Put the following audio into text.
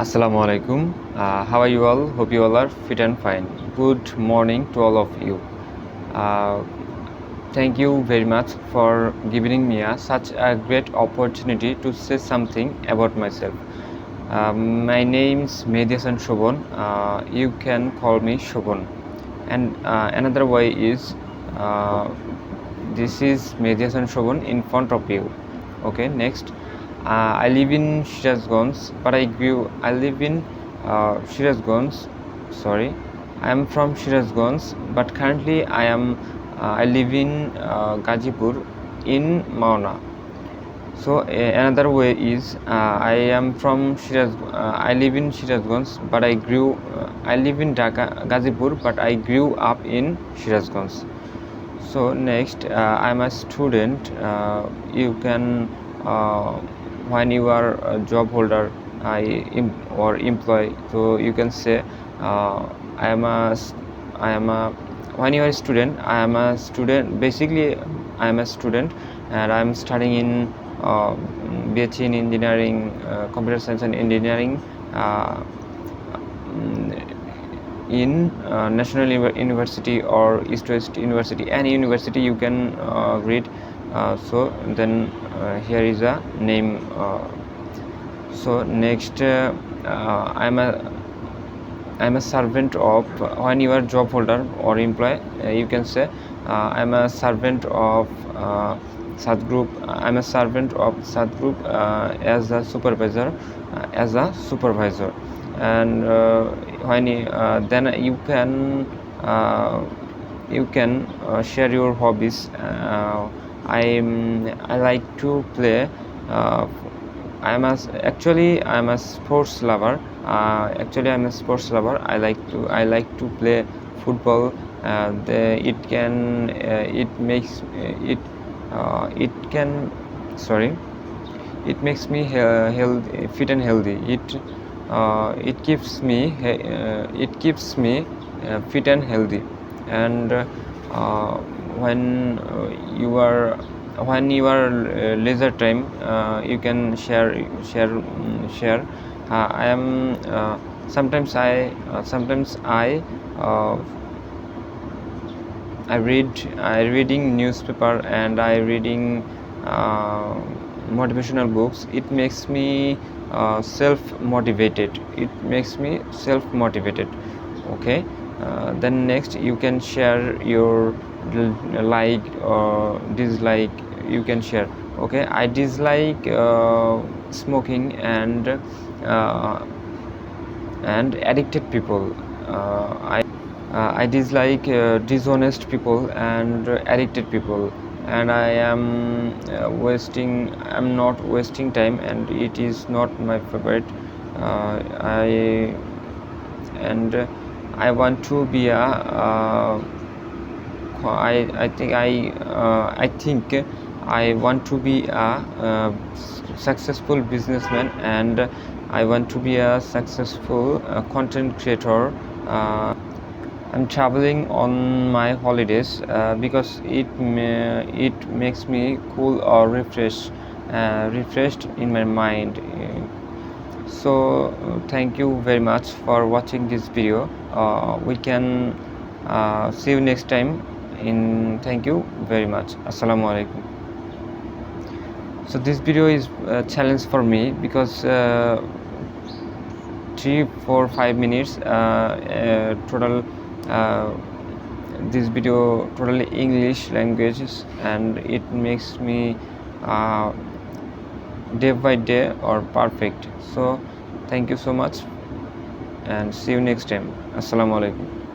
Assalamu alaikum. How are you all? Hope you all are fit and fine. Good morning to all of you. Uh, Thank you very much for giving me such a great opportunity to say something about myself. My name's Mehdi Hasan Shobon. You can call me Shobon. And another way is uh, this is Mehdi Hasan Shobon in front of you. Okay, next. I live in Shirazganj, but I live in Shirazganj. Sorry, I am from Shirazganj, but currently I live in Gazipur in Mauna. So another way is I am from Shiraz. I live in Shirazganj, but I live in Dhaka, Gazipur, but I grew up in Shirazganj. So next, I'm a student. You can when you are a job holder or employee, so you can say I am a when you are a student, I am a student. Basically, I am a student, and I am studying in BSc in engineering, computer science and engineering. In National University or East West University, any university you can read. So then here is a name. So next, I'm a servant of when you are job holder or employee. You can say I'm a servant of Sadgroup. I'm a servant of Sadgroup as a supervisor. And when then you can share your hobbies. I like to play. I'm a sports lover. I'm a sports lover. I like to play football. It can it makes it it can sorry it makes me healthy, fit and healthy. It keeps me fit and healthy. And when you are leisure time, you can share. I am sometimes uh, I reading newspaper, and I reading motivational books. It makes me self motivated. Okay. Then next, you can share your like or dislike. You can share. Okay, I dislike smoking and addicted people. I dislike dishonest people and addicted people, and I'm not wasting time, and it is not my favorite. I and I want to be a I think I want to be a successful businessman, and I want to be a successful content creator. I'm traveling on my holidays because it makes me cool or refreshed in my mind. So thank you very much for watching this video. We can see you next time. Thank you very much. Assalamu alaikum. So this video is a challenge for me because 3 4 5 minutes total. This video totally English languages, and it makes me day by day or perfect. So thank you so much, and see you next time. Assalamu alaikum.